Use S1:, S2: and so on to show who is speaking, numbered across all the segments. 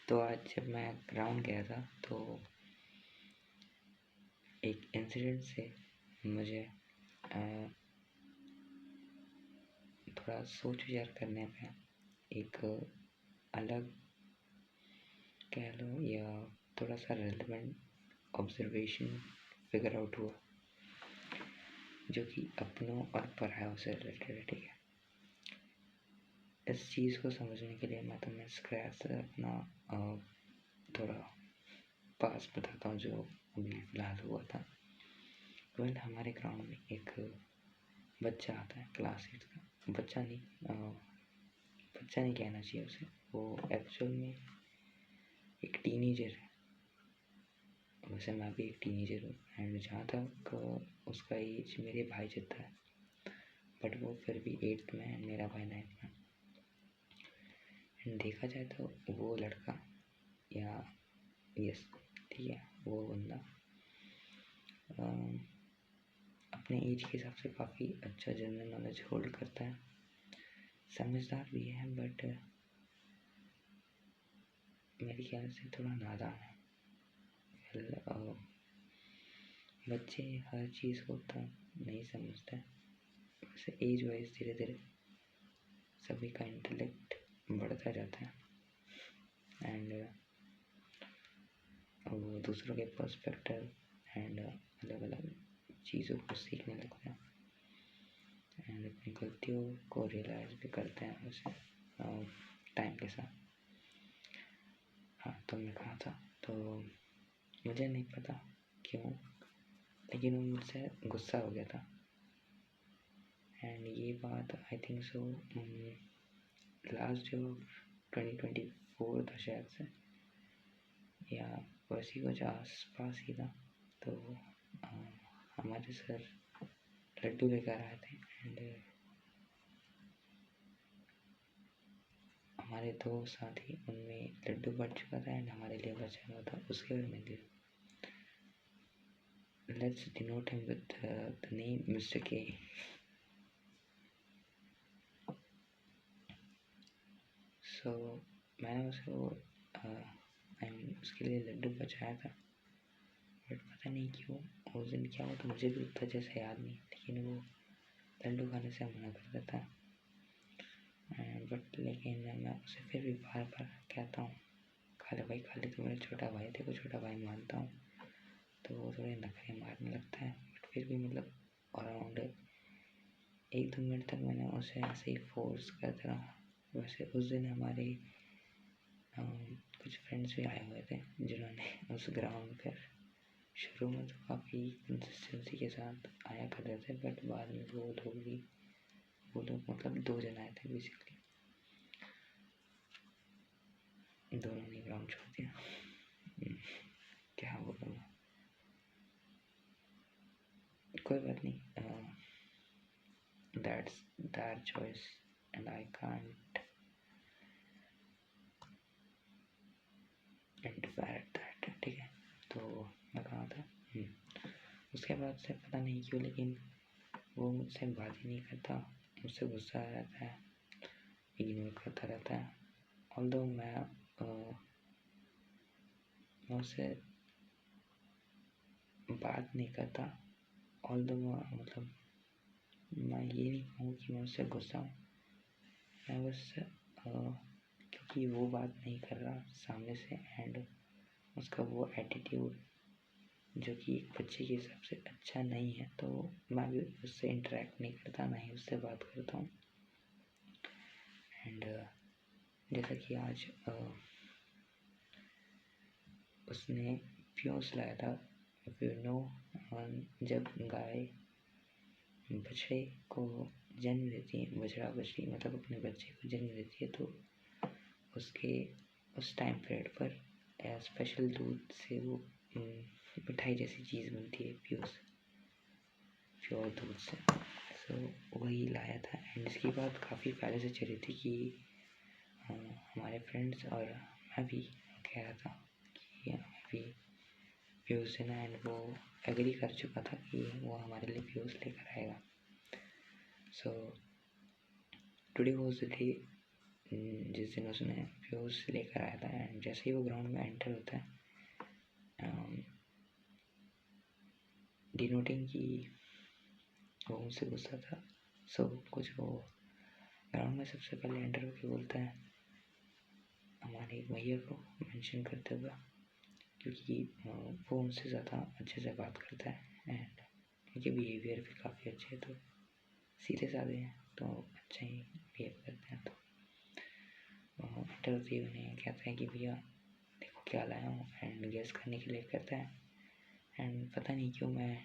S1: तो आज जब मैं ग्राउंड गया था तो एक इंसिडेंट से मुझे थोड़ा सोच विचार करने पे एक अलग कह लो या थोड़ा सा रेलेवेंट ऑब्जर्वेशन फिगर आउट हुआ, जो कि अपनों और परायों से रिलेटेड है। ठीक है, इस चीज़ को समझने के लिए मैं तुम्हें स्क्रैच से अपना थोड़ा पास बताता हूँ जो अभी फिलहाल हुआ था। हमारे ग्राउंड में एक बच्चा आता है क्लास 8 का। बच्चा नहीं कहना चाहिए उसे, वो एक्चुअल में एक टीनेजर है। वैसे मैं भी एक टीनेजर हूँ एंड जहाँ तक उसका एज मेरे भाई जितना है, बट वो फिर भी 8th में है, मेरा भाई 9th में। एंड देखा जाए तो वो लड़का या यस ठीक है, वो बंदा अपने एज के हिसाब से काफ़ी अच्छा जनरल नॉलेज होल्ड करता है, समझदार भी है, बट मेरे ख्याल से थोड़ा नादान है। बच्चे हर चीज़ को तो नहीं समझते। वैसे एज वाइज धीरे धीरे सभी का इंटेलेक्ट बढ़ता जाता है एंड वो दूसरों के पर्सपेक्टिव एंड अलग अलग चीज़ों को सीखने लगते हैं एंड अपनी गलतियों को रियलाइज भी करते हैं वैसे टाइम के साथ। हाँ, तो मैं कहा था, तो मुझे नहीं पता क्यों, लेकिन वो मुझसे गुस्सा हो गया था एंड ये बात आई थिंक सो लास्ट जो 2024 था शायद से, या वैसी कुछ आस पास ही था। तो हमारे सर लड्डू लेकर आए थे एंड हमारे दो साथी, उनमें लड्डू बढ़ चुका था एंड हमारे लिए बचा हुआ था, उसके बारे में let's denote him with the name Mr. K. So मैंने उसके लिए लड्डू बचाया था, बट पता नहीं क्यों उस दिन क्या हुआ, तो मुझे भी उतना जैसे याद नहीं, लेकिन वो लड्डू खाने से मना कर देता है। बट लेकिन मैं उसे फिर भी बार बार कहता हूँ, खा ले भाई खा ले, तो मेरा छोटा भाई, देखो छोटा भाई मानता हूँ, तो वो थोड़े नखरे मारने लगता है। बट फिर भी मतलब अराउंड 1-2 मिनट तक मैंने उसे ऐसे ही फोर्स करता रहा। वैसे उस दिन हमारे कुछ फ्रेंड्स भी आए हुए थे, जिन्होंने उस ग्राउंड पर शुरू में तो काफ़ी कंसिस्टेंसी के साथ आया करते थे, बट बाद में वो लोग मतलब 2 जन आए थे बेसिकली, दोनों ने ग्राउंड छोड़ दिया। क्या बोलूँ, कोई बात नहीं, that's their choice and I can't interfere at that। ठीक है, तो मैं कहा था उसके बाद से पता नहीं क्यों, लेकिन वो मुझसे बात ही नहीं करता, मुझसे गुस्सा आ रहता है, इग्नोर करता रहता है। ऑल्दो मैं उससे बात नहीं करता, ऑल्दो मतलब मैं ये नहीं कहूँ कि मैं उससे गुस्सा हूँ, मैं बस क्योंकि वो बात नहीं कर रहा सामने से एंड उसका वो एटीट्यूड जो कि एक बच्चे के हिसाब से अच्छा नहीं है, तो मैं भी उससे इंटरेक्ट नहीं करता, ना ही उससे बात करता हूँ। एंड जैसा कि आज उसने प्योस लाया था, यू नो, जब गाय बछड़े को जन्म देती है, बछड़ा बछड़ी मतलब अपने बच्चे को जन्म देती है, तो उसके उस टाइम पीरियड पर स्पेशल दूध से वो मिठाई जैसी चीज़ बनती है, प्योर दूध से। सो वही लाया था एंड इसकी बात काफ़ी पहले से चली थी कि हमारे फ्रेंड्स और मैं भी कह रहा था कि हमें भी व्यूज़ देना, एंड वो एग्री कर चुका था कि वो हमारे लिए व्यूज़ लेकर आएगा। So today was the day जिस दिन उसने फ्यूज़ लेकर आया था, एंड जैसे ही वो ग्राउंड में एंटर होता है, डिनोटिंग की वो मुझसे गुस्सा था। सो कुछ वो ग्राउंड में सबसे पहले एंटर होकर बोलता है हमारे एक भैया को मेंशन करते हुए, क्योंकि वो उनसे ज़्यादा अच्छे से बात करता है एंड उनके बिहेवियर भी काफ़ी अच्छे हैं, तो सीधे साधे हैं, तो अच्छा ही बिहेव करते हैं। तो एंटर होते ही उन्हें कहता है कि भैया देखो क्या लाया हूँ, एंड गेस करने के लिए कहता है, एंड पता नहीं क्यों मैं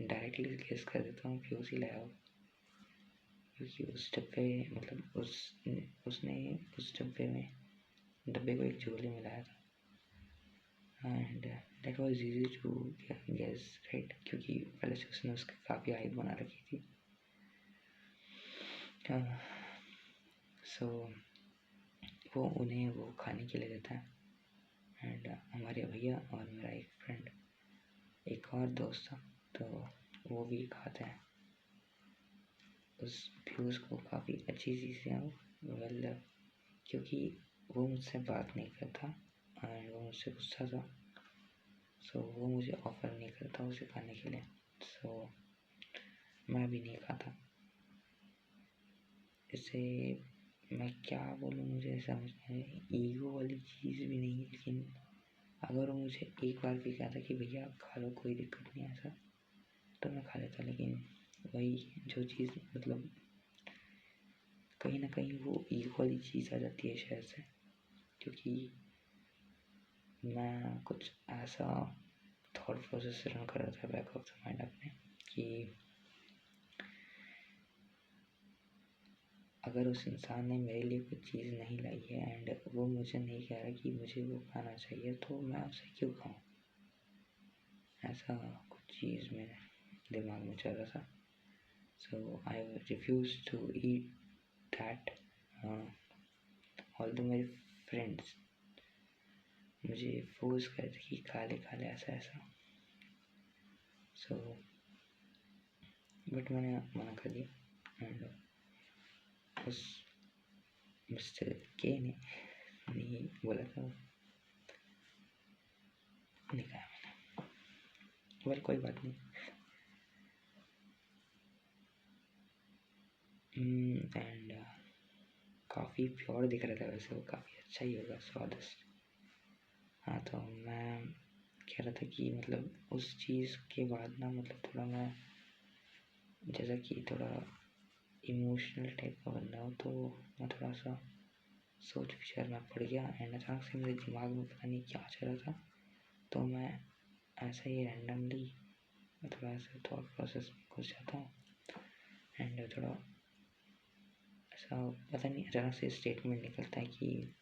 S1: डायरेक्टली गेस कर देता हूँ कि उसी लाया हो, क्योंकि उस डब्बे मतलब उसने उस डब्बे को एक झोले में लाया था, and that was easy to guess right, क्योंकि पहले से उसने उसकी काफ़ी हाइप बना रखी थी। सो वो उन्हें वो खाने के लिए देता है, एंड हमारे भैया और मेरा एक फ्रेंड, एक और दोस्त था, तो वो भी खाते हैं उस फ्यूज़ को। काफ़ी अच्छी चीज़ है वो, वेल, क्योंकि वो मुझसे बात नहीं करता एंड वो मुझसे गुस्सा था, सो वो मुझे ऑफ़र नहीं करता उसे खाने के लिए, सो मैं भी नहीं खाता। इससे मैं क्या बोलूँ, मुझे समझ नहीं आई, ईगो वाली चीज़ भी नहीं, लेकिन अगर वो मुझे एक बार भी कहा था कि भैया आप खा लो कोई दिक्कत नहीं है ऐसा, तो मैं खा लेता। लेकिन वही जो चीज़ मतलब कहीं ना कहीं वो ईगो वाली चीज़ आ जाती है शायद से, क्योंकि मैं कुछ ऐसा थॉट प्रोसेस रन कर रहा था बैक ऑफ द माइंड अपने, कि अगर उस इंसान ने मेरे लिए कुछ चीज़ नहीं लाई है एंड वो मुझे नहीं कह रहा कि मुझे वो खाना चाहिए, तो मैं उसे क्यों खाऊं, ऐसा कुछ चीज़ मेरे दिमाग में चल रहा था। So I refuse to eat that, although मेरे फ्रेंड्स मुझे फोर्स कर थे कि खा ले ऐसा ऐसा, सो बट मैंने मना कर दिया, एंड उस मिस्टर के ने नहीं बोला था, नहीं खाया मैंने। वेल कोई बात नहीं। एंड काफ़ी प्योर दिख रहा था वैसे, वो काफ़ी अच्छा ही होगा, स्वादिष्ट। हाँ, तो मैं कह रहा था कि मतलब उस चीज़ के बाद ना, मतलब थोड़ा मैं जैसा कि थोड़ा इमोशनल टाइप का बंदा हूँ, तो मैं थोड़ा सा सोच विचार में पड़ गया, एंड अचानक से मेरे दिमाग में पता नहीं क्या चल रहा था, तो मैं ऐसे ही रैंडमली थोड़ा ऐसा थॉट प्रोसेस में घुस जाता हूँ, एंड थोड़ा ऐसा पता नहीं अचानक से स्टेटमेंट निकलता है कि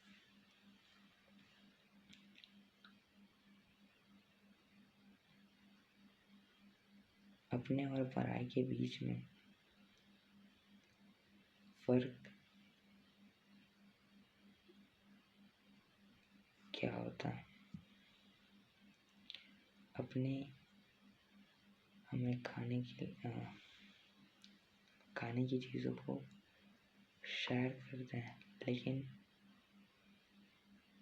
S1: अपने और पराये के बीच में फ़र्क क्या होता है। अपने हमें खाने की चीज़ों को शेयर करते हैं, लेकिन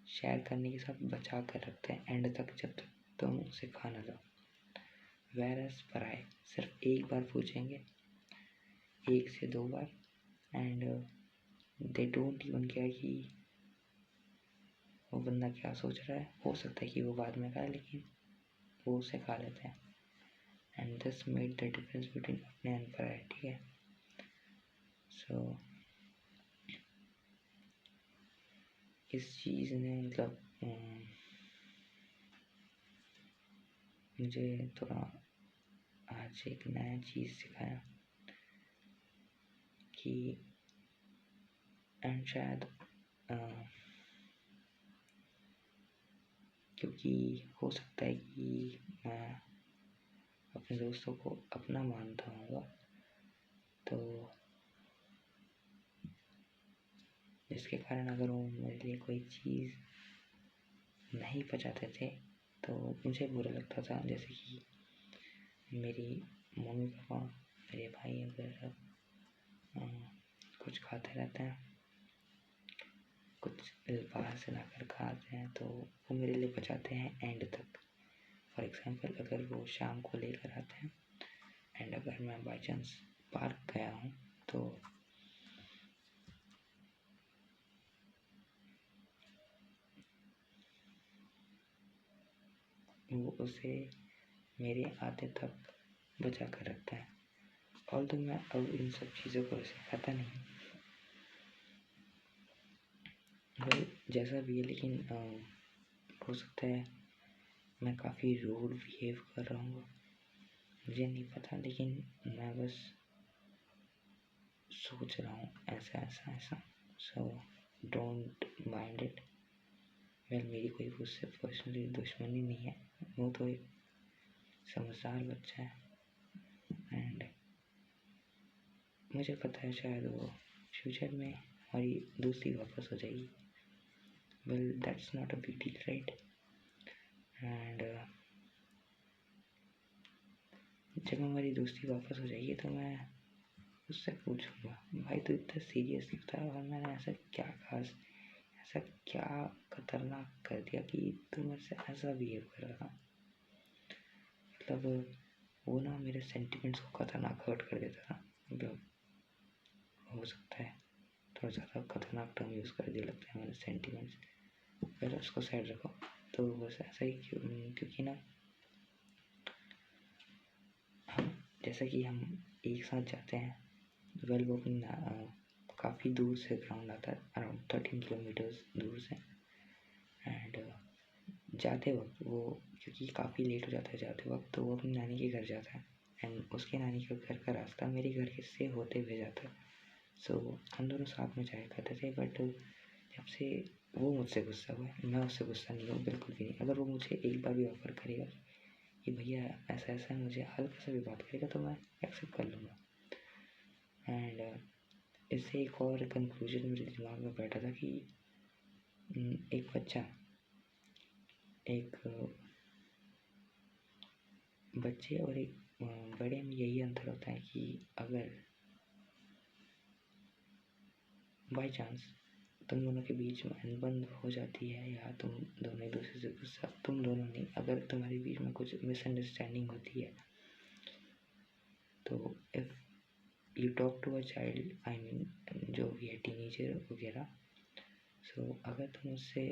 S1: शेयर करने के साथ बचा कर रखते हैं एंड तक, जब तक तुम उसे खा ना लो। वेयरएज़ पराये सिर्फ एक बार पूछेंगे, 1 से 2 बार, and they don't even care कि वो बंदा क्या सोच रहा है। हो सकता है कि वो बाद में खाए, लेकिन वो उसे खा लेते हैं, and this made the difference between अपने एंड पराये, ठीक है। सो इस चीज़ ने मतलब मुझे थोड़ा आज एक नया चीज़ सिखाया कि एंड शायद क्योंकि हो सकता है कि मैं अपने दोस्तों को अपना मानता हूँ, तो जिसके कारण अगर वो मेरे लिए कोई चीज़ नहीं पचाते थे तो मुझे बुरा लगता था। जैसे कि मेरी मम्मी पापा, मेरे भाई अगर कुछ खाते रहते हैं कुछ बाहर से ला कर खाते हैं तो वो मेरे लिए बचाते हैं एंड तक। फॉर एग्ज़ाम्पल अगर वो शाम को लेकर आते हैं एंड अगर मैं बाई चांस पार्क गया हूँ तो वो उसे मेरे आते तक बचा कर रखता है। और तो मैं अब इन सब चीज़ों को उसे खाता नहीं, वेल जैसा भी है, लेकिन हो सकता है मैं काफ़ी रूड बिहेव कर रहा हूँ, मुझे नहीं पता, लेकिन मैं बस सोच रहा हूँ ऐसा ऐसा ऐसा। So don't mind it. Well मेरी कोई उससे पर्सनली दुश्मनी नहीं है, वो तो एक समझदार बच्चा है एंड मुझे पता है शायद वो फ्यूचर में हमारी दोस्ती वापस हो जाएगी। Well that's not a big deal right. And जब हमारी दोस्ती वापस हो जाएगी तो मैं उससे पूछूंगा, भाई तू इतना सीरियस क्यों था और मैंने ऐसा क्या खास, ऐसा क्या खतरनाक कर दिया कि तू मेरे से ऐसा बिहेव कर रहा था। मतलब वो ना मेरे सेंटिमेंट्स को खतरनाक हर्ट कर देता था। मतलब हो सकता है थोड़ा ज़्यादा खतरनाक टर्म यूज़ कर दिया लगता है मैंने, सेंटिमेंट्स। पहले उसको साइड रखो। तो बस ऐसा ही क्योंकि ना हम जैसा कि हम एक साथ जाते हैं, वेल वो काफ़ी दूर से ग्राउंड आता है, अराउंड 13 किलोमीटर्स दूर से। एंड जाते वक्त वो क्योंकि काफ़ी लेट हो जाता है जाते वक्त, तो वो अपनी नानी के घर जाता है एंड उसके नानी के घर का रास्ता मेरे घर के से होते हुए जाता है। सो हम दोनों साथ में जाया करते थे, बट जब से वो मुझसे गुस्सा हुआ है, मैं उससे गुस्सा नहीं हूँ बिल्कुल भी नहीं। अगर वो मुझे एक बार भी ऑफर करेगा कि भैया ऐसा ऐसा मुझे हल्का सा भी बात करेगा तो मैं एक्सेप्ट कर लूँगा। एंड इससे एक और कंक्लूजन मेरे दिमाग में बैठा था कि एक बच्चा एक बच्चे और एक बड़े में यही अंतर होता है कि अगर बाई चांस तुम दोनों के बीच में अनबन हो जाती है या तुम दोनों एक दूसरे से गुस्सा, तुम दोनों नहीं, अगर तुम्हारे बीच में कुछ मिसअंडरस्टैंडिंग होती है तो if you talk to a child, I mean जो भी है टीनेजर वगैरह, सो अगर तुम उससे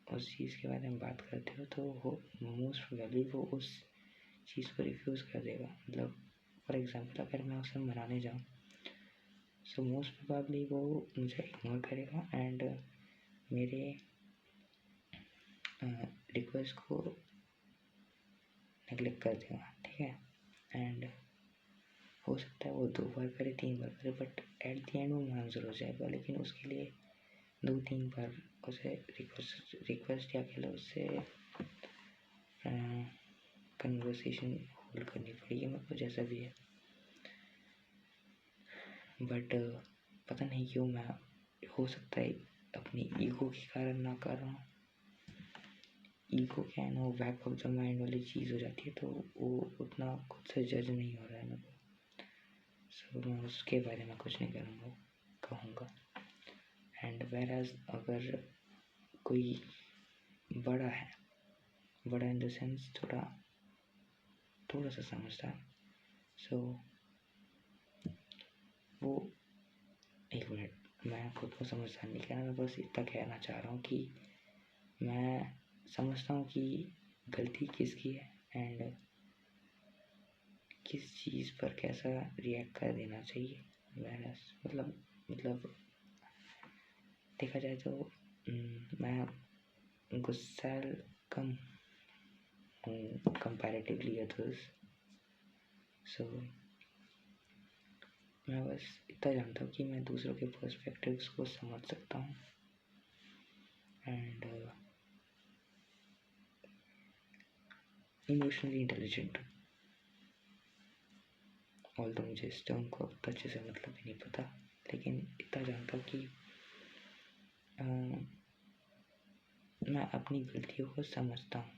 S1: उस चीज़ के बारे में बात करते हो तो वो मोस्ट प्रोबेबली वो उस चीज़ को रिफ्यूज़ कर देगा। मतलब फॉर एग्ज़ाम्पल अगर मैं उसे मनाने जाऊँ सो मोस्ट प्रोबेबली वो मुझे इग्नोर करेगा एंड मेरे रिक्वेस्ट को नेगलेक्ट कर देगा, ठीक है। एंड हो सकता है वो 2 बार करे 3 बार करे, बट एट द एंड वो मंजूर हो जाएगा, लेकिन उसके लिए 2-3 बार उसे रिक्वेस्ट या कह लो उससे कन्वर्सेशन होल्ड करनी पड़ेगी मेरे को, जैसा भी है। बट पता नहीं क्यों मैं, हो सकता है अपनी ईगो के कारण ना कर रहा हूँ। ईगो क्या है ना, वो बैक ऑफ द माइंड वाली चीज़ हो जाती है, तो वो उतना खुद से जज नहीं हो रहा है मेरे को। सो मैं उसके बारे में कुछ नहीं करूँगा कहूँगा। एंड वेयरएज़ अगर कोई बड़ा है, बड़ा इन द सेंस थोड़ा सा समझदार, सो वो एक मिनट, मैं खुद को समझदार नहीं कहना, मैं बस इतना कहना चाह रहा हूँ कि मैं समझता हूँ कि गलती किसकी है एंड किस चीज़ पर कैसा रिएक्ट कर देना चाहिए। वेयरएज़ मतलब देखा जाए तो मैं गुस्सैल कम हूँ कंपैरेटिवली अदर्स। सो मैं बस इतना जानता हूँ कि मैं दूसरों के पर्सपेक्टिव्स को समझ सकता हूँ एंड इमोशनली इंटेलिजेंट। ऑल्दो मुझे इस टर्म को अच्छे से मतलब भी नहीं पता, लेकिन इतना जानता हूँ कि मैं अपनी गलतियों को समझता हूँ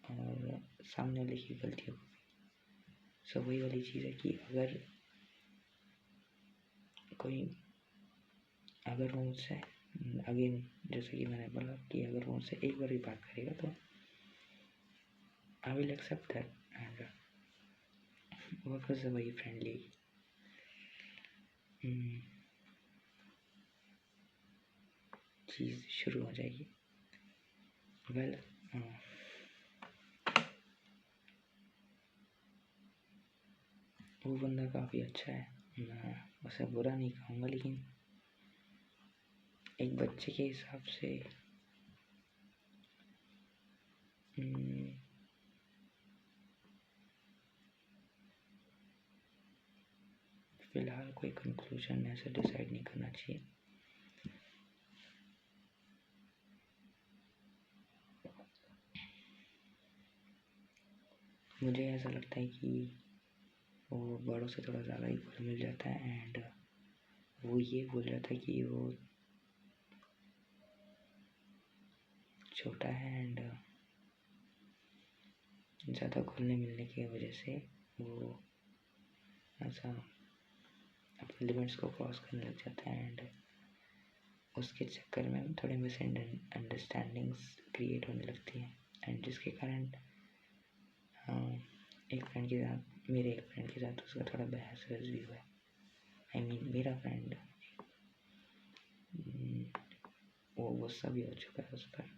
S1: और सामने वाले की गलतियों को भी। सो वही वाली चीज़ है कि अगर वो मुझसे अगेन जैसे कि मैंने बोला कि अगर वो उनसे एक बार भी बात करेगा तो I will accept that and work as a very friendly चीज़ शुरू हो जाएगी। वेल वो बंदा काफ़ी अच्छा है, मैं उसे बुरा नहीं कहूँगा, लेकिन एक बच्चे के हिसाब से फिलहाल कोई कंक्लूजन ऐसे डिसाइड नहीं करना चाहिए। मुझे ऐसा लगता है कि वो बड़ों से थोड़ा ज़्यादा ही घुल मिल जाता है एंड वो ये बोल रहा था कि वो छोटा है एंड ज़्यादा घुलने मिलने की वजह से वो ऐसा अपने लिमिट्स को क्रॉस करने लग जाता है एंड उसके चक्कर में थोड़ी मिसअंडरस्टैंडिंग्स क्रिएट होने लगती हैं एंड जिसके कारण एक फ्रेंड के साथ मेरे एक फ्रेंड के साथ उसका थोड़ा बहस भी हुआ है। आई मीन मेरा फ्रेंड वो गुस्सा भी हो चुका है उस पर।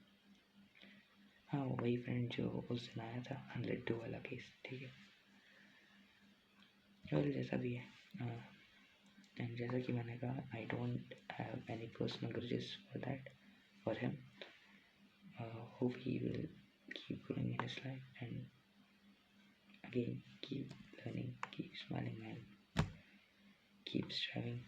S1: हाँ वही फ्रेंड जो उस दिन आया था लड्डू वाला केस, ठीक है। वेल जैसा भी है एंड जैसा कि मैंने कहा I don't have any personal grudges for that for him. Hope he will keep growing in his life and again keep learning, keep smiling and keep striving.